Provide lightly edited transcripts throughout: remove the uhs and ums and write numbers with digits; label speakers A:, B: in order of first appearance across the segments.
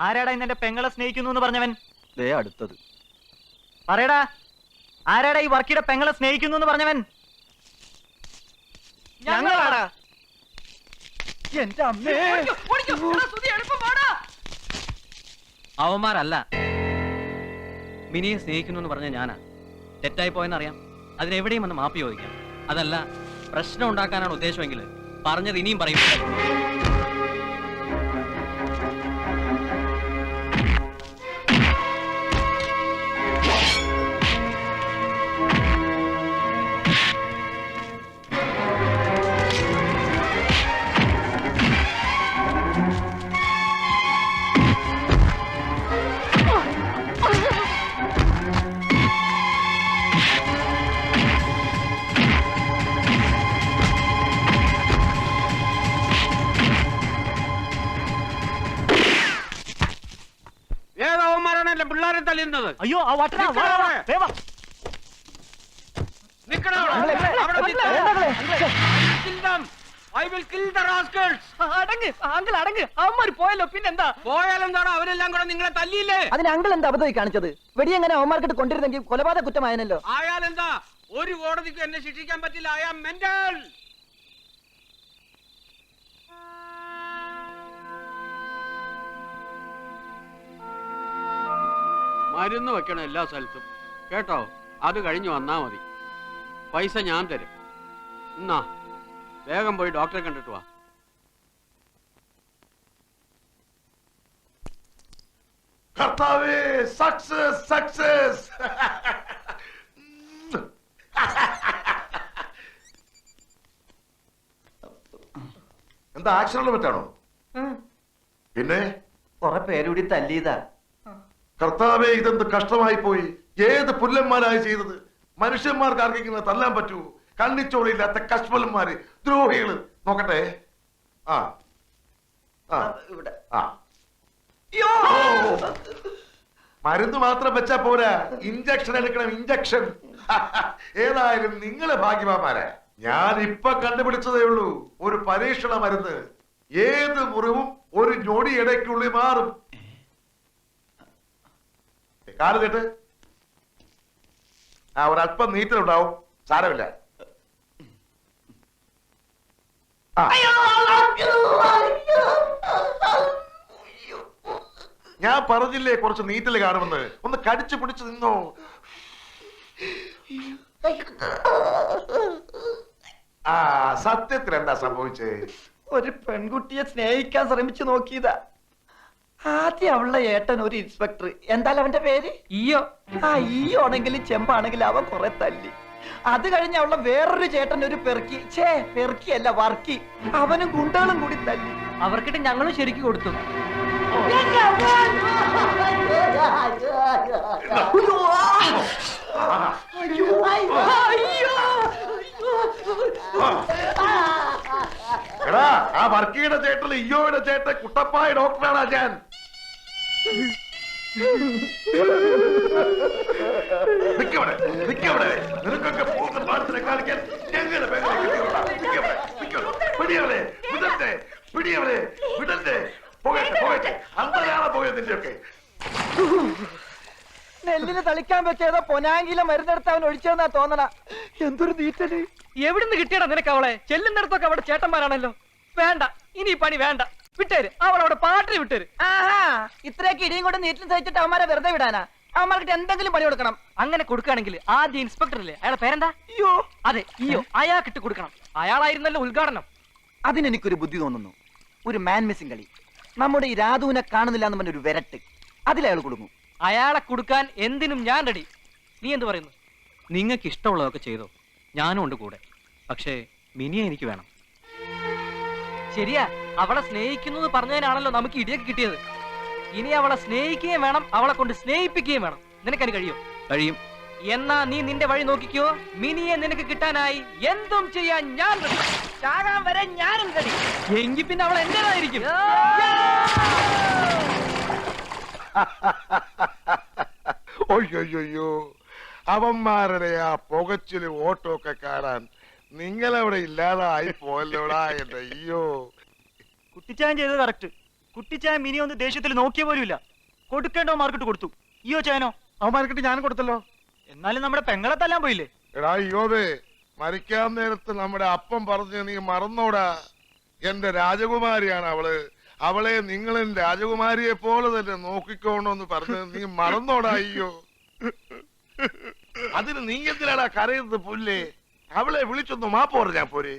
A: ആരാടാ ഇന്നെ പെങ്ങളെ സ്നേഹിക്കുന്നു എന്ന് പറഞ്ഞവൻ?
B: ദേ അടുത്തത്.
A: പറയടാ, ആരാടാ ഈ വർക്കിയുടെ പെങ്ങളെ സ്നേഹിക്കുന്നു എന്ന് പറഞ്ഞവൻ?
B: ഞങ്ങളാടാ. എന്റെ അമ്മേ,
C: അവന്മാരല്ല, മിനിയെ സ്നേഹിക്കുന്നു എന്ന് പറഞ്ഞ ഞാനാ. തെറ്റായി പോയെന്നറിയാം. അതിനെവിടെയും വന്ന് മാപ്പി ചോദിക്കാം. അതല്ല പ്രശ്നം ഉണ്ടാക്കാനാണ് ഉദ്ദേശമെങ്കിൽ പറഞ്ഞത് ഇനിയും പറയും.
A: അയ്യോ, ആ വട്ടനാ, വാ, വാ, വേഗം. അടങ്ങ്, അവന്മാര് പോയല്ലോ, പിന്നെന്താ?
C: പോയാലെന്താണോ അവരെല്ലാം കൂടെ നിങ്ങളെ തല്ലിയില്ലേ?
B: അതിന് അങ്കിൾ എന്താ അബദ്ധമായി കാണിച്ചത്? വെടി എങ്ങനെ അവന്മാർക്കിട്ട് കൊണ്ടിരുന്നെങ്കിൽ കൊലപാതക കുറ്റമായനല്ലോ.
C: ആയാലെന്താ? ഒരു കോടതിക്ക് എന്നെ ശിക്ഷിക്കാൻ പറ്റില്ല. I am mental.
D: മരുന്ന് വെക്കണം എല്ലാ സ്ഥലത്തും, കേട്ടോ? അത് കഴിഞ്ഞ് വന്നാ മതി. പൈസ ഞാൻ തരും. എന്നാ വേഗം പോയി ഡോക്ടറെ കണ്ടിട്ട് വാ.
E: കർത്താവേ, സക്സസ് സക്സസ്. എന്താ ആക്സിഡന്റ് പറ്റാണോ? പിന്നെ
B: കുറെ പേരുകൂടി തല്ലിയതാ.
E: കർത്താവേ, ഇതെന്ത് കഷ്ടമായി പോയി. ഏത് പുല്ലന്മാരായി ചെയ്തത്? മനുഷ്യന്മാർക്ക് ആർക്കെങ്കിലും തല്ലാൻ പറ്റൂ? കണ്ണിച്ചോളില്ലാത്ത കശ്മലന്മാര്, ദ്രോഹികള്. നോക്കട്ടെ. ആ ആ, മരുന്ന് മാത്രം വെച്ചാ പോരാ, ഇഞ്ചക്ഷൻ എടുക്കണം, ഇഞ്ചക്ഷൻ. ഏതായാലും നിങ്ങള് ഭാഗ്യവാന്മാരാ. ഞാൻ ഇപ്പൊ കണ്ടുപിടിച്ചതേ ഉള്ളൂ ഒരു പരീക്ഷണ മരുന്ന്. ഏത് മുറിവും ഒരു ഞൊടി ഇടയ്ക്കുള്ളിൽ മാറും. കാല് കേട്ട്. ആ, ഒരല്പം നീറ്റലുണ്ടാവും, സാരമില്ല. ഞാൻ പറഞ്ഞില്ലേ കുറച്ച് നീറ്റല് കാണുമെന്ന്. ഒന്ന് കടിച്ചു പിടിച്ചു നിന്നോ. ആ, സത്യത്തിൽ എന്താ സംഭവിച്ചേ?
B: ഒരു പെൺകുട്ടിയെ സ്നേഹിക്കാൻ ശ്രമിച്ചു നോക്കിയതാ. ആദ്യം അവളുടെ ഏട്ടൻ ഒരു ഇൻസ്പെക്ടർ, എന്തായാലും അവന്റെ പേര്
C: ഈയോ.
B: ആ ഈയോ ആണെങ്കിലും ചെമ്പാണെങ്കിലും അവൻ കുറെ തല്ലി. അത് കഴിഞ്ഞ് അവളുടെ വേറൊരു ചേട്ടൻ ഒരു പെറുക്കിയല്ല വർക്കി, അവനും ഗുണ്ടകളും കൂടി തല്ലി.
C: അവർക്കിട്ട് ഞങ്ങളും ശരിക്കും കൊടുത്തു.
E: എടാ, ആ വർക്കിയുടെ ചേട്ടൻ ഇയ്യോയുടെ ചേട്ടൻ കുട്ടപ്പായ ഡോക്ടറാണ് ഞാൻ. നിനക്കൊക്കെ പോകുന്ന പാടത്തിനെ കാണിക്കാൻ എങ്ങനെ വിടണ്ടേ? പോകട്ടെ, അന്തരാളെ പോയതിന്റെ ഒക്കെ.
B: നെല്ലിന് തളിക്കാൻ വെച്ചേതോ പൊനാങ്കിലെ മരുന്നെടുത്ത് അവൻ ഒഴിച്ചതെന്നാ തോന്നണ. എന്തൊരു നീറ്റല്.
A: എവിടുന്ന് കിട്ടിയടാ നിനക്ക് അവളെ? ചെല്ലുന്നിടത്തൊക്കെ അവിടെ ചേട്ടന്മാരാണല്ലോ. വേണ്ട, ഇനി പണി വേണ്ട, വിട്ടേര്. അവളവിടെ പാട്ടിന് വിട്ടേര്.
B: ആഹാ, ഇത്രയൊക്കെ ഇടിയും കൊണ്ട് നീറ്റിൽ സഹിച്ചിട്ട് അവന്മാരെ വെറുതെ വിടാനാ? അവന്മാർക്ക് എന്തെങ്കിലും പണി കൊടുക്കണം.
A: അങ്ങനെ കൊടുക്കുകയാണെങ്കിൽ ആദ്യം ഇൻസ്പെക്ടറില്ലേ, അയാളെ പേരെന്താ?
B: അയ്യോ,
A: അതെ, ഇയ്യോ. അയാൾക്കിട്ട് കൊടുക്കണം. അയാളായിരുന്നല്ലോ ഉദ്ഘാടനം.
B: അതിനെനിക്കൊരു ബുദ്ധി തോന്നുന്നു. ഒരു മാൻ മിസ്സിംഗ് കളി. നമ്മുടെ ഈ രാധുവിനെ കാണുന്നില്ല എന്ന് പറഞ്ഞൊരു വിരട്ട്, അതിലയാൾ കൊടുക്കും.
A: അയാളെ കൊടുക്കാൻ എന്തിനും ഞാൻ റെഡി. നീ എന്ത് പറയുന്നു?
C: നിങ്ങൾക്ക് ഇഷ്ടമുള്ളതൊക്കെ ചെയ്തോ, ഞാനും ഉണ്ട് കൂടെ. പക്ഷേ മിനിയെ എനിക്ക് വേണം.
A: ശരിയാ, അവളെ സ്നേഹിക്കുന്നു പറഞ്ഞതിനാണല്ലോ നമുക്ക് ഇടിയൊക്കെ കിട്ടിയത്. ഇനി അവളെ സ്നേഹിക്കുകയും വേണം, അവളെ കൊണ്ട് സ്നേഹിപ്പിക്കുകയും വേണം. നിനക്കതിന് കഴിയോ?
C: കഴിയും.
A: എന്നാ നീ നിന്റെ വഴി നോക്കിക്കോ. മിനിയെ നിനക്ക് കിട്ടാനായി എന്തും ചെയ്യാൻ ഞാൻ റെഡി. ചാകാൻ വരെ ഞാനും റെഡി. എങ്കിൽ പിന്നെ അവൾ എന്റേതായിരിക്കും.
E: ഒയ്യോ, അവന്മാരുടെ ആ പുകച്ചിലും ഓട്ടോ ഒക്കെ കാണാൻ നിങ്ങളവിടെ ഇല്ലാതായി പോയല്ലോടാ. എന്റെ അയ്യോ,
A: കുട്ടിച്ചാൻ ചെയ്തത് കറക്റ്റ്.
F: കുട്ടിച്ചായ മിനി ഒന്ന് ദേഷ്യത്തിൽ നോക്കിയ പോലുമില്ല. കൊടുക്കേണ്ടോ മാർക്കിട്ട് കൊടുത്തു. ഇയോ ചായനോ?
G: അവന്മാർക്കിട്ട് ഞാൻ കൊടുത്തല്ലോ.
F: എന്നാലും നമ്മുടെ പെങ്ങളെ തല്ലാൻ പോയില്ലേ?
G: എടാ അയ്യോതെ, മരിക്കാൻ നേരത്ത് നമ്മുടെ അപ്പം പറഞ്ഞ് നീ മറന്നോടാ. എന്റെ രാജകുമാരിയാണ് അവള്. അവളെ നിങ്ങളും രാജകുമാരിയെ പോലെ തന്നെ നോക്കിക്കോണമെന്ന് പറഞ്ഞ് നീ മറന്നോടാ. അയ്യോ, അതിന് നീ എന്തിനാടാ കരയുന്നത് പുല്ലേ? അവളെ വിളിച്ചൊന്ന് മാപ്പ് പറഞ്ഞാ പോരെ?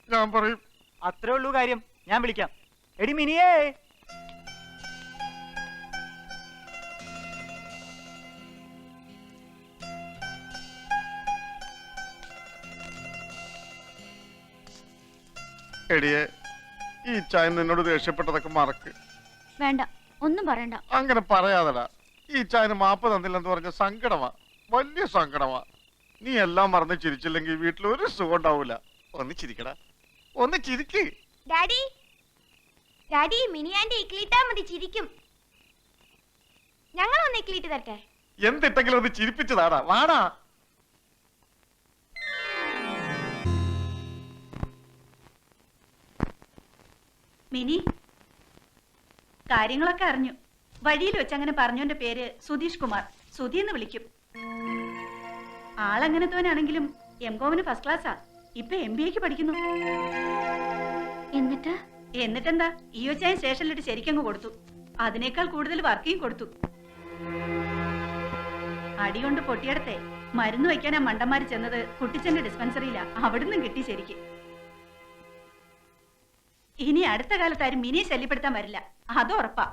G: ഞാൻ പറയും.
F: അത്രേ ഉള്ളൂ കാര്യം. ഞാൻ വിളിക്കാം. എടി മിനിയേ.
G: എടിയെ, ഈ ചായ നിന്നോട് ദേഷ്യപ്പെട്ടതൊക്കെ മറക്ക്.
H: വേണ്ട, ഒന്നും പറയണ്ട.
G: അങ്ങനെ പറയാതടാ. ഈ ചായന് മാപ്പ് തന്നില്ലെന്ന് പറഞ്ഞ സങ്കടമാ, വലിയ സങ്കടമാ. നീ എല്ലാം മറന്ന് ചിരിച്ചില്ലെങ്കിൽ വീട്ടിൽ ഒരു സുഖം ഉണ്ടാവൂല. ഒന്ന് ചിരിക്കടാ, ഒന്ന് ചിരിക്ക്.
H: ഡാഡി, ഡാഡി, മിനിയാന്റെ ഇക്ലിട്ടാ മതി, ചിരിക്കും. ഞങ്ങൾ ഒന്ന് ഇക്ലിട്ട് തരട്ടെ?
G: എന്തിട്ടെങ്കിലും ഒന്ന് ചിരിപ്പിച്ചതാടാ. വാടാ.
I: മിനി, കാര്യങ്ങളൊക്കെ അറിഞ്ഞു. വഴിയിൽ വെച്ച് അങ്ങനെ പറഞ്ഞോന്റെ പേര് സുധീഷ് കുമാർ. സുധി എന്ന് വിളിക്കും. ആളങ്ങനത്തോനാണെങ്കിലും എംകോമിന് ഫസ്റ്റ് ക്ലാസ്സാ. ഇപ്പൊ MBAക്ക് പഠിക്കുന്നു. എന്നിട്ടെന്താ, ഈയോച്ചായ സ്റ്റേഷനിലിട്ട് ശരിക്കങ്ങ് കൊടുത്തു. അതിനേക്കാൾ കൂടുതൽ വർക്കിയും കൊടുത്തു. അടികൊണ്ട് പൊട്ടിയടത്തെ മരുന്ന് വയ്ക്കാനാ മണ്ടന്മാര് ചെന്നത് കുട്ടിച്ചന്റെ ഡിസ്പെൻസറിയിലാ. അവിടുന്ന് കിട്ടി ശരിക്ക്. ഇനി അടുത്ത കാലത്ത് ആരും മിനിയെ ശല്യപ്പെടുത്താൻ വരില്ല, അത് ഉറപ്പാ.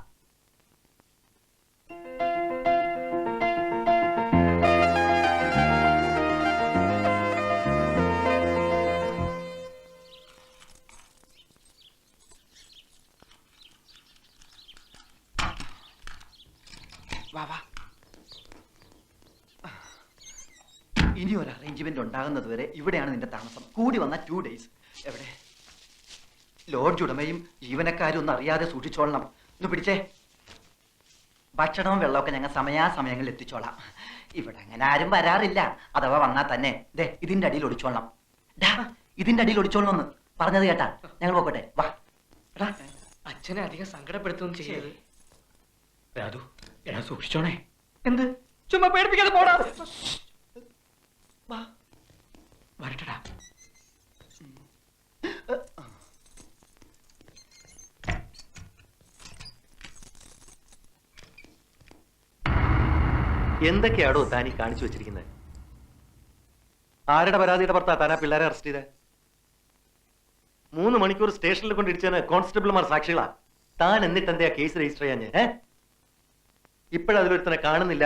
B: ഇനി ഒരു അറേഞ്ച്മെന്റ് ഉണ്ടാകുന്നത് വരെ ഇവിടെയാണ് നിന്റെ താമസം. കൂടി വന്ന 2 days. എവിടെ? ലോഡ്ജ് ഉടമയും ജീവനക്കാരും ഒന്നും അറിയാതെ സൂക്ഷിച്ചോളണം. ഒന്ന് പിടിച്ചേ. ഭക്ഷണവും വെള്ളമൊക്കെ ഞങ്ങൾ സമയാസമയങ്ങളിൽ എത്തിച്ചോളാം. ഇവിടെ അങ്ങനെ ആരും വരാറില്ല. അഥവാ വന്നാൽ തന്നെ ദേ ഇതിന്റെ അടിയിൽ ഒളിച്ചോളണം. ഇതിന്റെ അടിയിൽ ഒളിച്ചോളണമെന്ന് പറഞ്ഞത് കേട്ടാ? ഞങ്ങൾ പോകട്ടെ, വാ.
A: അച്ഛനെ അധികം സങ്കടപ്പെടുത്തുകയും ചെയ്യരുത്.
C: രാധു, എടാ സൂക്ഷിച്ചോണേ.
A: എന്ത്? ചുമ്മാ പേടിപ്പിക്കാതെ പോടാ.
C: വരട്ടടാ.
J: എന്തൊക്കെയാണോ താനീ കാണിച്ചു വെച്ചിരിക്കുന്നത്? ആരുടെ പരാതിയുടെ പുറത്താ താനാ പിള്ളേരെ അറസ്റ്റ് ചെയ്തേ? 3 മണിക്കൂർ സ്റ്റേഷനിൽ കൊണ്ടിടിച്ചതിന് കോൺസ്റ്റബിൾമാർ സാക്ഷികളാ. താൻ എന്നിട്ട് എന്താ കേസ് രജിസ്റ്റർ ചെയ്യാൻ? ഇപ്പോഴതിലൊരുത്തനെ കാണുന്നില്ല,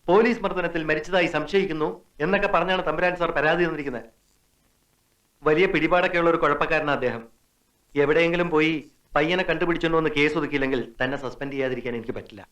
J: പോലീസ് മർദ്ദനത്തിൽ മരിച്ചതായി സംശയിക്കുന്നു എന്നൊക്കെ പറഞ്ഞാണ് തമ്പുരാൻ സാർ പരാതി തന്നിരിക്കുന്നത്. വലിയ പിടിപാടൊക്കെ ഉള്ള ഒരു കുഴപ്പക്കാരനാ അദ്ദേഹം. എവിടെയെങ്കിലും പോയി പയ്യനെ കണ്ടുപിടിച്ചോണ്ട് വന്ന് കേസ് ഒതുക്കിയില്ലെങ്കിൽ തന്നെ സസ്പെൻഡ് ചെയ്യാതിരിക്കാൻ എനിക്ക് പറ്റില്ല.